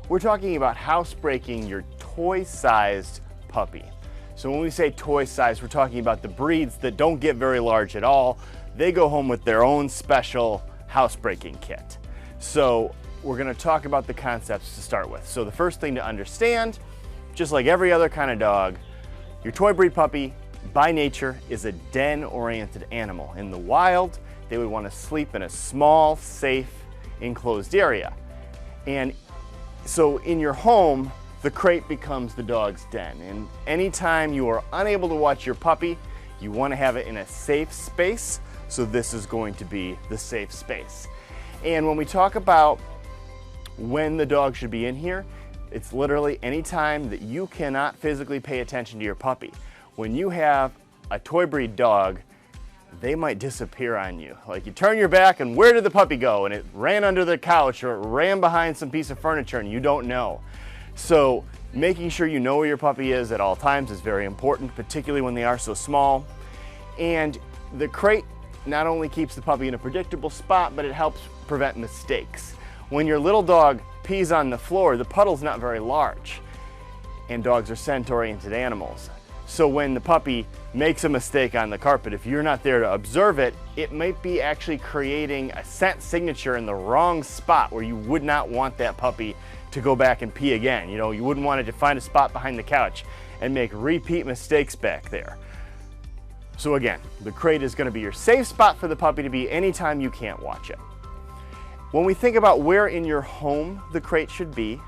We're talking about housebreaking your toy-sized puppy. So when we say toy-sized, we're talking about the breeds that don't get very large at all. They go home with their own special housebreaking kit. So we're going to talk about the concepts to start with. So the first thing to understand, just like every other kind of dog, your toy breed puppy by nature is a den-oriented animal. In the wild, they would want to sleep in a small, safe, enclosed area. And so in your home, the crate becomes the dog's den. And anytime you are unable to watch your puppy, you want to have it in a safe space. So this is going to be the safe space. And when we talk about when the dog should be in here, it's literally any time that you cannot physically pay attention to your puppy. When you have a toy breed dog, they might disappear on you. Like you turn your back and where did the puppy go? And it ran under the couch or it ran behind some piece of furniture and you don't know. So making sure you know where your puppy is at all times is very important, particularly when they are so small. And the crate not only keeps the puppy in a predictable spot, but it helps prevent mistakes. When your little dog pees on the floor, the puddle's not very large. And dogs are scent-oriented animals. So when the puppy makes a mistake on the carpet, if you're not there to observe it, it might be actually creating a scent signature in the wrong spot where you would not want that puppy to go back and pee again. You know, you wouldn't want it to find a spot behind the couch and make repeat mistakes back there. So again, the crate is going to be your safe spot for the puppy to be anytime you can't watch it. When we think about where in your home the crate should be,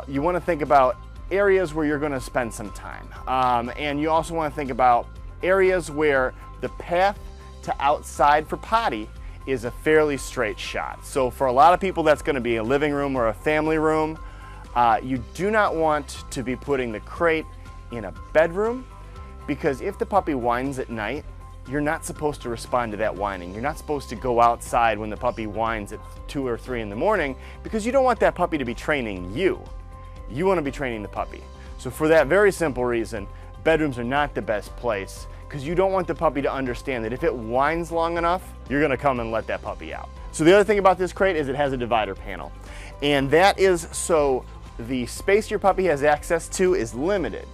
you want to think about areas where you're going to spend some time. And you also want to think about areas where the path to outside for potty is a fairly straight shot. So for a lot of people, that's going to be a living room or a family room. You do not want to be putting the crate in a bedroom, because if the puppy whines at night, you're not supposed to respond to that whining. You're not supposed to go outside when the puppy whines at 2 or 3 in the morning, because you don't want that puppy to be training you. You want to be training the puppy. So for that very simple reason, bedrooms are not the best place, because you don't want the puppy to understand that if it whines long enough, you're going to come and let that puppy out. So the other thing about this crate is it has a divider panel. And that is so the space your puppy has access to is limited.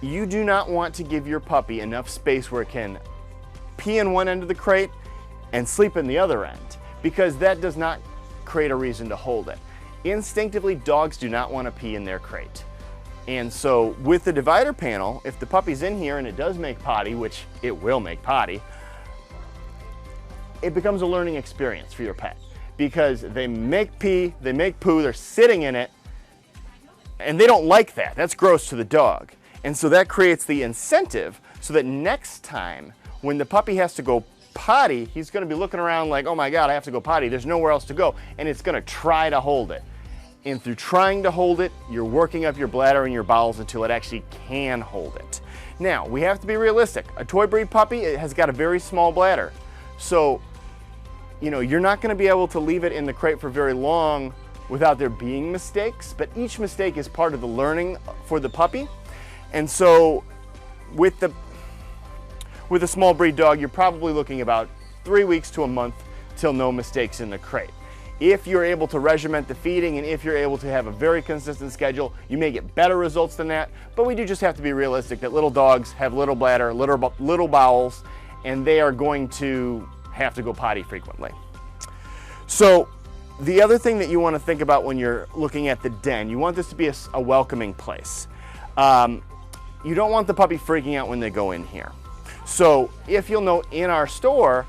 You do not want to give your puppy enough space where it can pee in one end of the crate and sleep in the other end, because that does not create a reason to hold it. Instinctively, dogs do not want to pee in their crate. And so with the divider panel, if the puppy's in here and it does make potty, which it will make potty, it becomes a learning experience for your pet, because they make pee, they make poo, they're sitting in it, and they don't like that. That's gross to the dog. And so that creates the incentive so that next time when the puppy has to go potty, he's going to be looking around like, oh my God, I have to go potty. There's nowhere else to go. And it's going to try to hold it. And through trying to hold it, you're working up your bladder and your bowels until it actually can hold it. Now, we have to be realistic. A toy breed puppy, it has got a very small bladder. So, you know, you're not going to be able to leave it in the crate for very long without there being mistakes. But each mistake is part of the learning for the puppy. And so with a small breed dog, you're probably looking about 3 weeks to a month till no mistakes in the crate. If you're able to regiment the feeding and if you're able to have a very consistent schedule, you may get better results than that. But we do just have to be realistic that little dogs have little bladder, little bowels, and they are going to have to go potty frequently. So the other thing that you want to think about when you're looking at the den, you want this to be a welcoming place. You don't want the puppy freaking out when they go in here. So if you'll note in our store,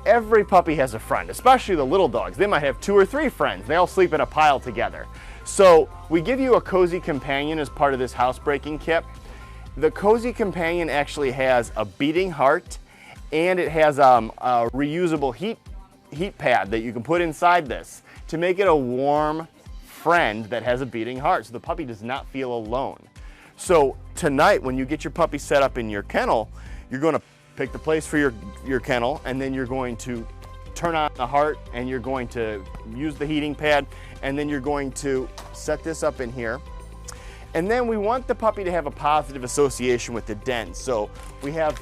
every puppy has a friend, especially the little dogs. They might have 2 or 3 friends. They all sleep in a pile together. So we give you a cozy companion as part of this housebreaking kit. The cozy companion actually has a beating heart, and it has a reusable heat pad that you can put inside this to make it a warm friend that has a beating heart, so the puppy does not feel alone. So tonight, when you get your puppy set up in your kennel, you're going to pick the place for your kennel, and then you're going to turn on the heart, and you're going to use the heating pad, and then you're going to set this up in here. And then we want the puppy to have a positive association with the den. So we have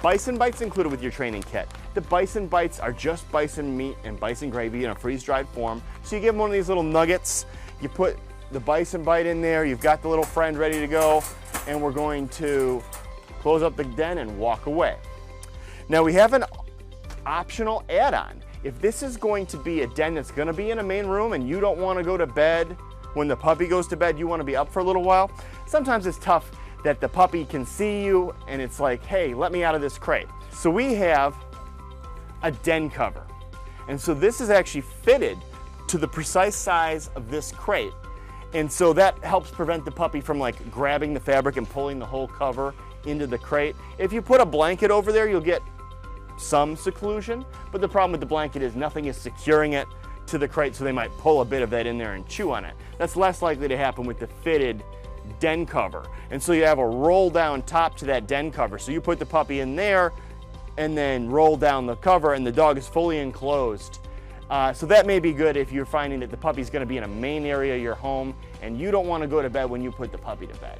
bison bites included with your training kit. The bison bites are just bison meat and bison gravy in a freeze-dried form. So you give them one of these little nuggets, you put the bison bite in there, you've got the little friend ready to go, and we're going to close up the den and walk away. Now we have an optional add-on. If this is going to be a den that's going to be in a main room and you don't want to go to bed when the puppy goes to bed, you want to be up for a little while, sometimes it's tough that the puppy can see you and it's like, hey, let me out of this crate. So we have a den cover. And so this is actually fitted to the precise size of this crate. And so that helps prevent the puppy from like grabbing the fabric and pulling the whole cover into the crate. If you put a blanket over there, you'll get some seclusion, but the problem with the blanket is nothing is securing it to the crate, so they might pull a bit of that in there and chew on it. That's less likely to happen with the fitted den cover. And so you have a roll down top to that den cover. So you put the puppy in there and then roll down the cover and the dog is fully enclosed. So that may be good if you're finding that the puppy's going to be in a main area of your home and you don't want to go to bed when you put the puppy to bed.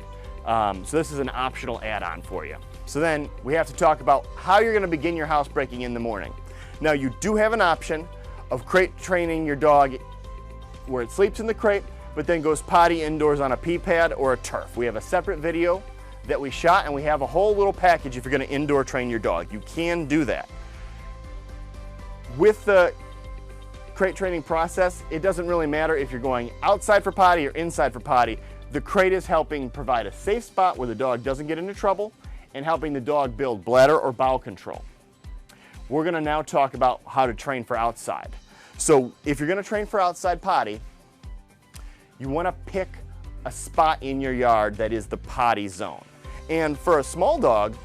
So this is an optional add-on for you. So then we have to talk about how you're going to begin your housebreaking in the morning. Now you do have an option of crate training your dog where it sleeps in the crate but then goes potty indoors on a pee pad or a turf. We have a separate video that we shot and we have a whole little package if you're going to indoor train your dog. You can do that. With the crate training process, it doesn't really matter if you're going outside for potty or inside for potty. The crate is helping provide a safe spot where the dog doesn't get into trouble and helping the dog build bladder or bowel control. We're going to now talk about how to train for outside. So if you're going to train for outside potty, you want to pick a spot in your yard that is the potty zone. And for a small dog,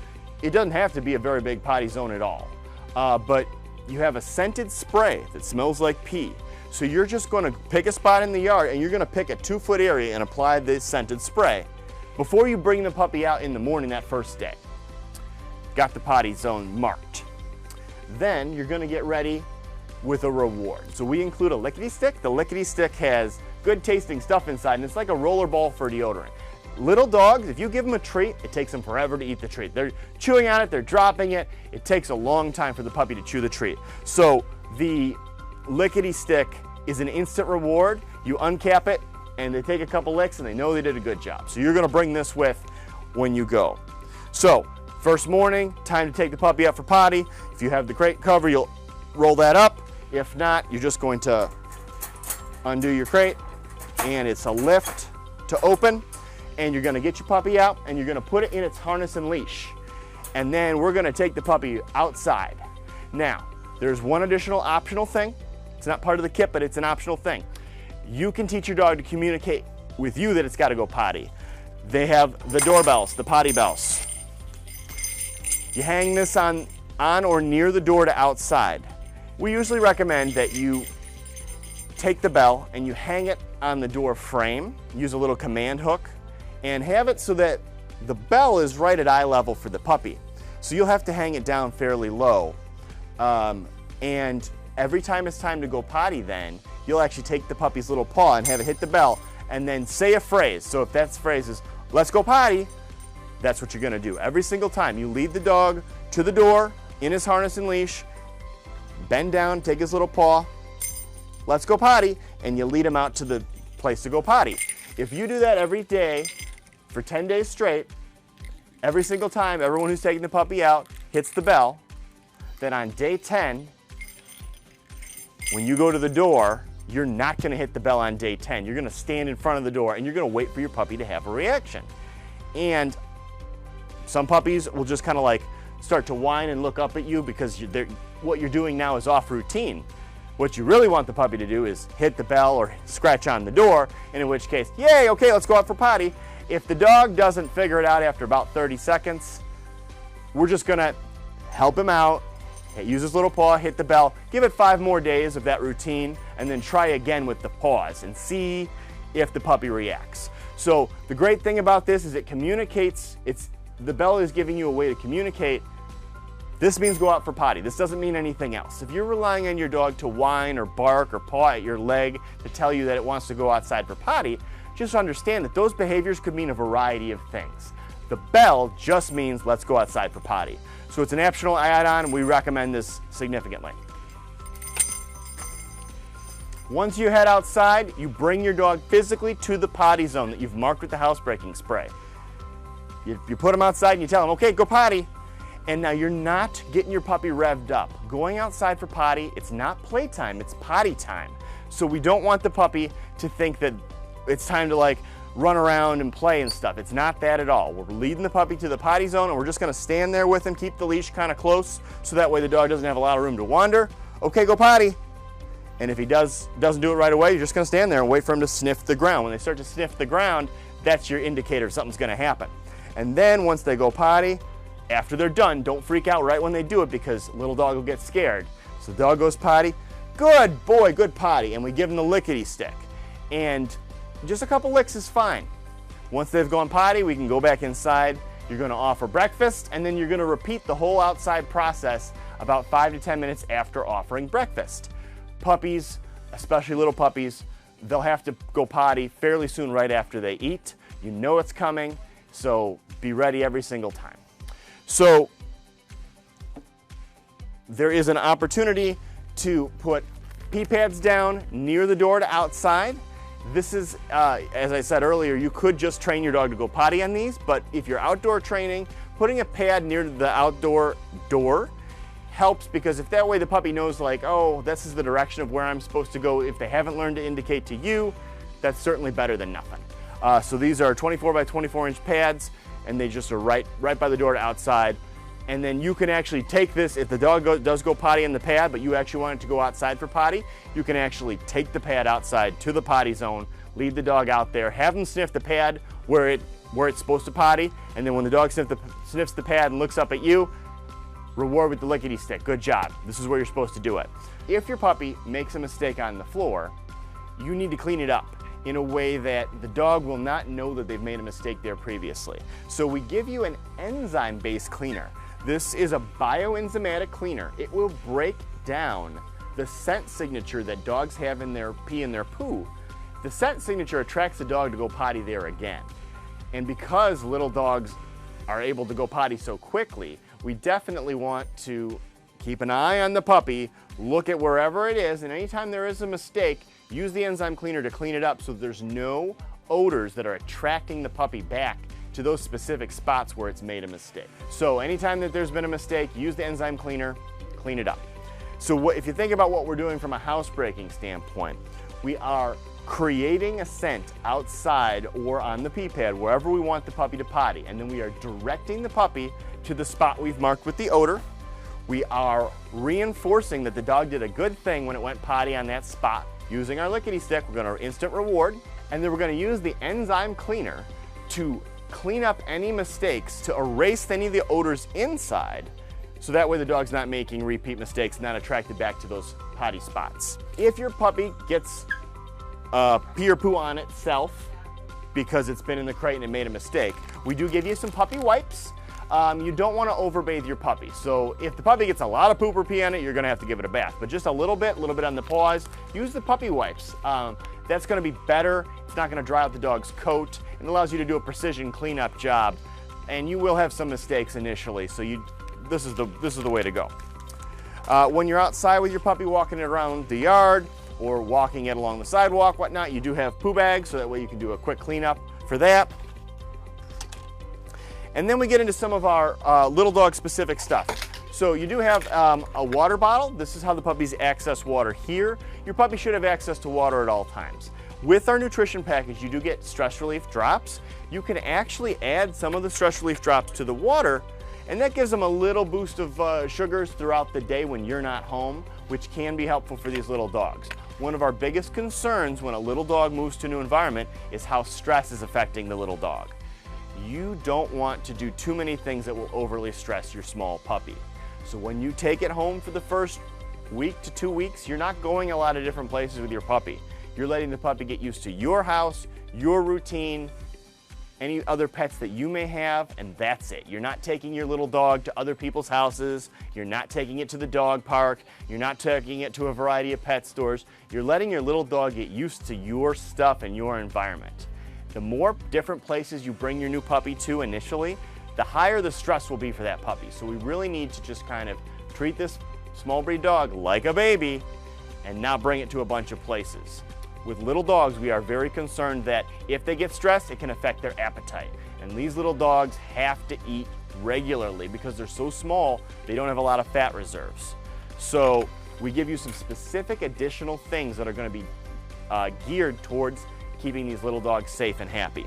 it doesn't have to be a very big potty zone at all. But you have a scented spray that smells like pee. So you're just going to pick a spot in the yard and you're going to pick a 2-foot area and apply this scented spray before you bring the puppy out in the morning that first day. Got the potty zone marked. Then you're going to get ready with a reward. So we include a lickety stick. The lickety stick has good tasting stuff inside and it's like a roller ball for deodorant. Little dogs, if you give them a treat, it takes them forever to eat the treat. They're chewing on it, they're dropping it. It takes a long time for the puppy to chew the treat. So the lickety stick is an instant reward. You uncap it and they take a couple licks and they know they did a good job. So you're going to bring this with when you go. So first morning, time to take the puppy out for potty. If you have the crate cover, you'll roll that up. If not, you're just going to undo your crate and it's a lift to open. And you're going to get your puppy out and you're going to put it in its harness and leash. And then we're going to take the puppy outside. Now, there's one additional optional thing. It's not part of the kit, but it's an optional thing. You can teach your dog to communicate with you that it's got to go potty. They have the doorbells, the potty bells. You hang this on or near the door to outside. We usually recommend that you take the bell and you hang it on the door frame. Use a little command hook and have it so that the bell is right at eye level for the puppy. So you'll have to hang it down fairly low. And every time it's time to go potty then, you'll actually take the puppy's little paw and have it hit the bell and then say a phrase. So if that phrase is, let's go potty, that's what you're gonna do. Every single time you lead the dog to the door in his harness and leash, bend down, take his little paw, let's go potty, and you lead him out to the place to go potty. If you do that every day, for 10 days straight, every single time everyone who's taking the puppy out hits the bell, then on day 10, when you go to the door, you're not going to hit the bell on day 10. You're going to stand in front of the door and you're going to wait for your puppy to have a reaction. And some puppies will just kind of like start to whine and look up at you because what you're doing now is off routine. What you really want the puppy to do is hit the bell or scratch on the door, and in which case, yay, okay, let's go out for potty. If the dog doesn't figure it out after about 30 seconds, we're just gonna help him out, use his little paw, hit the bell, give it 5 more days of that routine, and then try again with the paws and see if the puppy reacts. So the great thing about this is it communicates, the bell is giving you a way to communicate, this means go out for potty. This doesn't mean anything else. If you're relying on your dog to whine or bark or paw at your leg to tell you that it wants to go outside for potty, just understand that those behaviors could mean a variety of things. The bell just means let's go outside for potty. So it's an optional add-on and we recommend this significantly. Once you head outside, you bring your dog physically to the potty zone that you've marked with the housebreaking spray. You put them outside and you tell them, okay, go potty. And now you're not getting your puppy revved up. Going outside for potty, it's not playtime, it's potty time. So we don't want the puppy to think that it's time to like run around and play and stuff. It's not that at all. We're leading the puppy to the potty zone and we're just gonna stand there with him, keep the leash kind of close so that way the dog doesn't have a lot of room to wander. Okay, go potty. And if he doesn't do it right away, you're just gonna stand there and wait for him to sniff the ground. When they start to sniff the ground, that's your indicator something's gonna happen. And then once they go potty, after they're done, don't freak out right when they do it because little dog will get scared. So the dog goes potty, good boy, good potty, and we give them the lickety stick. And just a couple licks is fine. Once they've gone potty, we can go back inside. You're gonna offer breakfast, and then you're gonna repeat the whole outside process about 5 to 10 minutes after offering breakfast. Puppies, especially little puppies, they'll have to go potty fairly soon right after they eat. You know it's coming, so be ready every single time. So there is an opportunity to put pee pads down near the door to outside. This is, as I said earlier, you could just train your dog to go potty on these, but if you're outdoor training, putting a pad near the outdoor door helps because if that way the puppy knows like, oh, this is the direction of where I'm supposed to go. If they haven't learned to indicate to you, that's certainly better than nothing. So these are 24 by 24 inch pads and they just are right by the door to outside. And then you can actually take this, if the dog does go potty in the pad, but you actually want it to go outside for potty, you can actually take the pad outside to the potty zone, lead the dog out there, have them sniff the pad where it's supposed to potty, and then when the dog sniffs the pad and looks up at you, reward with the lickety stick. Good job. This is where you're supposed to do it. If your puppy makes a mistake on the floor, you need to clean it up in a way that the dog will not know that they've made a mistake there previously. So we give you an enzyme-based cleaner. This is a bioenzymatic cleaner. It will break down the scent signature that dogs have in their pee and their poo. The scent signature attracts the dog to go potty there again. And because little dogs are able to go potty so quickly, we definitely want to keep an eye on the puppy, look at wherever it is, and anytime there is a mistake, use the enzyme cleaner to clean it up so there's no odors that are attracting the puppy back to those specific spots where it's made a mistake. So anytime that there's been a mistake, use the enzyme cleaner, clean it up. So if you think about what we're doing from a housebreaking standpoint, we are creating a scent outside or on the pee pad, wherever we want the puppy to potty, and then we are directing the puppy to the spot we've marked with the odor. We are reinforcing that the dog did a good thing when it went potty on that spot. Using our lickety stick, we're gonna instant reward, and then we're gonna use the enzyme cleaner to clean up any mistakes, to erase any of the odors inside, so that way the dog's not making repeat mistakes, not attracted back to those potty spots. If your puppy gets pee or poo on itself because it's been in the crate and it made a mistake, we do give you some puppy wipes. You don't want to overbathe your puppy. So if the puppy gets a lot of poop or pee on it, you're going to have to give it a bath. But just a little bit on the paws, use the puppy wipes. That's going to be better. It's not going to dry out the dog's coat. It allows you to do a precision cleanup job. And you will have some mistakes initially, so this is the way to go. When you're outside with your puppy walking it around the yard or walking it along the sidewalk, whatnot, you do have poo bags, so that way you can do a quick cleanup for that. And then we get into some of our little dog specific stuff. So you do have a water bottle. This is how the puppies access water here. Your puppy should have access to water at all times. With our nutrition package, you do get stress relief drops. You can actually add some of the stress relief drops to the water, and that gives them a little boost of sugars throughout the day when you're not home, which can be helpful for these little dogs. One of our biggest concerns when a little dog moves to a new environment is how stress is affecting the little dog. You don't want to do too many things that will overly stress your small puppy. So when you take it home for the first week to 2 weeks, you're not going a lot of different places with your puppy. You're letting the puppy get used to your house, your routine, any other pets that you may have, and that's it. You're not taking your little dog to other people's houses. You're not taking it to the dog park. You're not taking it to a variety of pet stores. You're letting your little dog get used to your stuff and your environment. The more different places you bring your new puppy to initially, the higher the stress will be for that puppy. So we really need to just kind of treat this small breed dog like a baby and not bring it to a bunch of places. With little dogs, we are very concerned that if they get stressed, it can affect their appetite. And these little dogs have to eat regularly because they're so small, they don't have a lot of fat reserves. So we give you some specific additional things that are going to be geared towards keeping these little dogs safe and happy.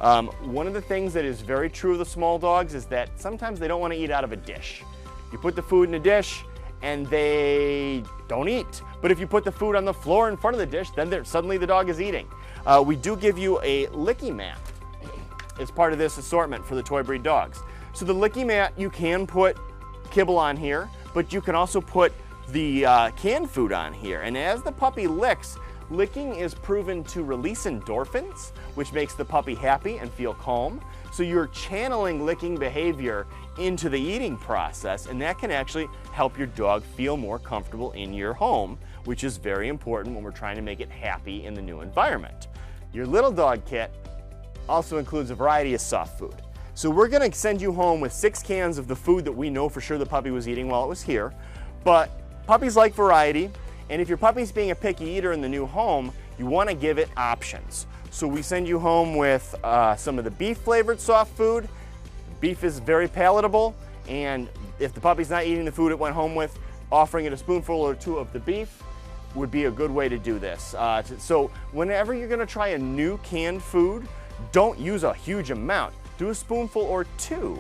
One of the things that is very true of the small dogs is that sometimes they don't want to eat out of a dish. You put the food in a dish and they don't eat. But if you put the food on the floor in front of the dish, then suddenly the dog is eating. We do give you a licky mat as part of this assortment for the toy breed dogs. So the licky mat, you can put kibble on here, but you can also put the canned food on here. And as the puppy licks, licking is proven to release endorphins, which makes the puppy happy and feel calm. So you're channeling licking behavior into the eating process, and that can actually help your dog feel more comfortable in your home, which is very important when we're trying to make it happy in the new environment. Your little dog kit also includes a variety of soft food. So we're gonna send you home with 6 cans of the food that we know for sure the puppy was eating while it was here, but puppies like variety, and if your puppy's being a picky eater in the new home, you wanna give it options. So we send you home with some of the beef flavored soft food. Beef is very palatable, and if the puppy's not eating the food it went home with, offering it a spoonful or 2 of the beef would be a good way to do this. So whenever you're gonna try a new canned food, don't use a huge amount. Do a spoonful or 2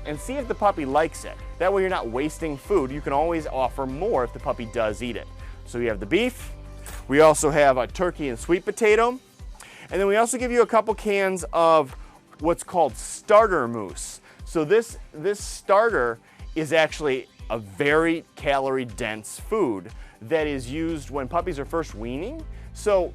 and see if the puppy likes it. That way you're not wasting food. You can always offer more if the puppy does eat it. So you have the beef, we also have a turkey and sweet potato, and then we also give you a couple cans of what's called starter mousse. So this starter is actually a very calorie dense food that is used when puppies are first weaning. So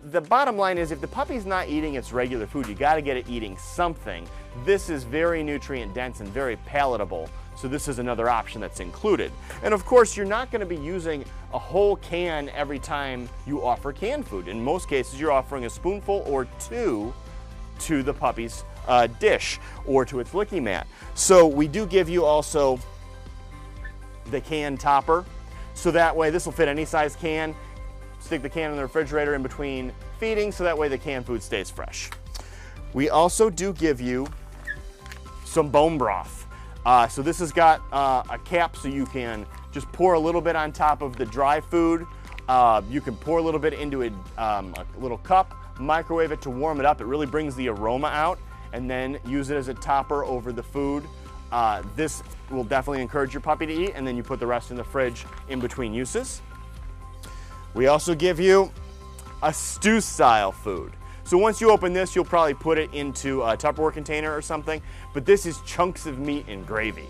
the bottom line is if the puppy's not eating its regular food, you gotta get it eating something. This is very nutrient dense and very palatable, so this is another option that's included. And of course, you're not gonna be using a whole can every time you offer canned food. In most cases, you're offering a spoonful or 2 to the puppy's dish or to its licky mat. So we do give you also the can topper, so that way this will fit any size can. Stick the can in the refrigerator in between feeding, so that way the canned food stays fresh. We also do give you some bone broth. So this has got a cap so you can just pour a little bit on top of the dry food. You can pour a little bit into a little cup, microwave it to warm it up. It really brings the aroma out, and then use it as a topper over the food. This will definitely encourage your puppy to eat, and then you put the rest in the fridge in between uses. We also give you a stew style food. So once you open this, you'll probably put it into a Tupperware container or something, but this is chunks of meat and gravy.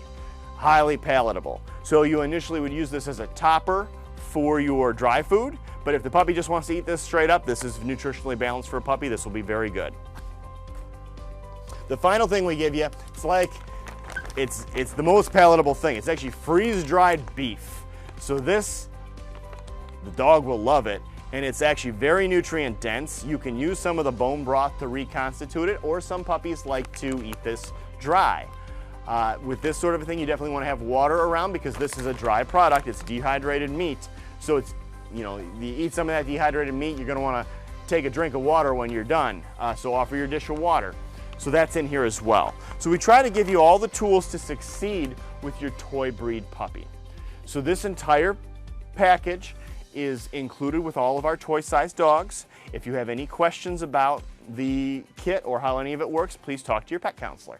Highly palatable. So you initially would use this as a topper for your dry food, but if the puppy just wants to eat this straight up, this is nutritionally balanced for a puppy. This will be very good. The final thing we give you, it's the most palatable thing. It's actually freeze-dried beef. So this, the dog will love it, and it's actually very nutrient dense. You can use some of the bone broth to reconstitute it, or some puppies like to eat this dry. With this sort of a thing, you definitely want to have water around because this is a dry product. It's dehydrated meat. So it's, you eat some of that dehydrated meat, you're going to want to take a drink of water when you're done. So offer your dish of water. So that's in here as well. So we try to give you all the tools to succeed with your toy breed puppy. So this entire package is included with all of our toy-sized dogs. If you have any questions about the kit or how any of it works, please talk to your pet counselor.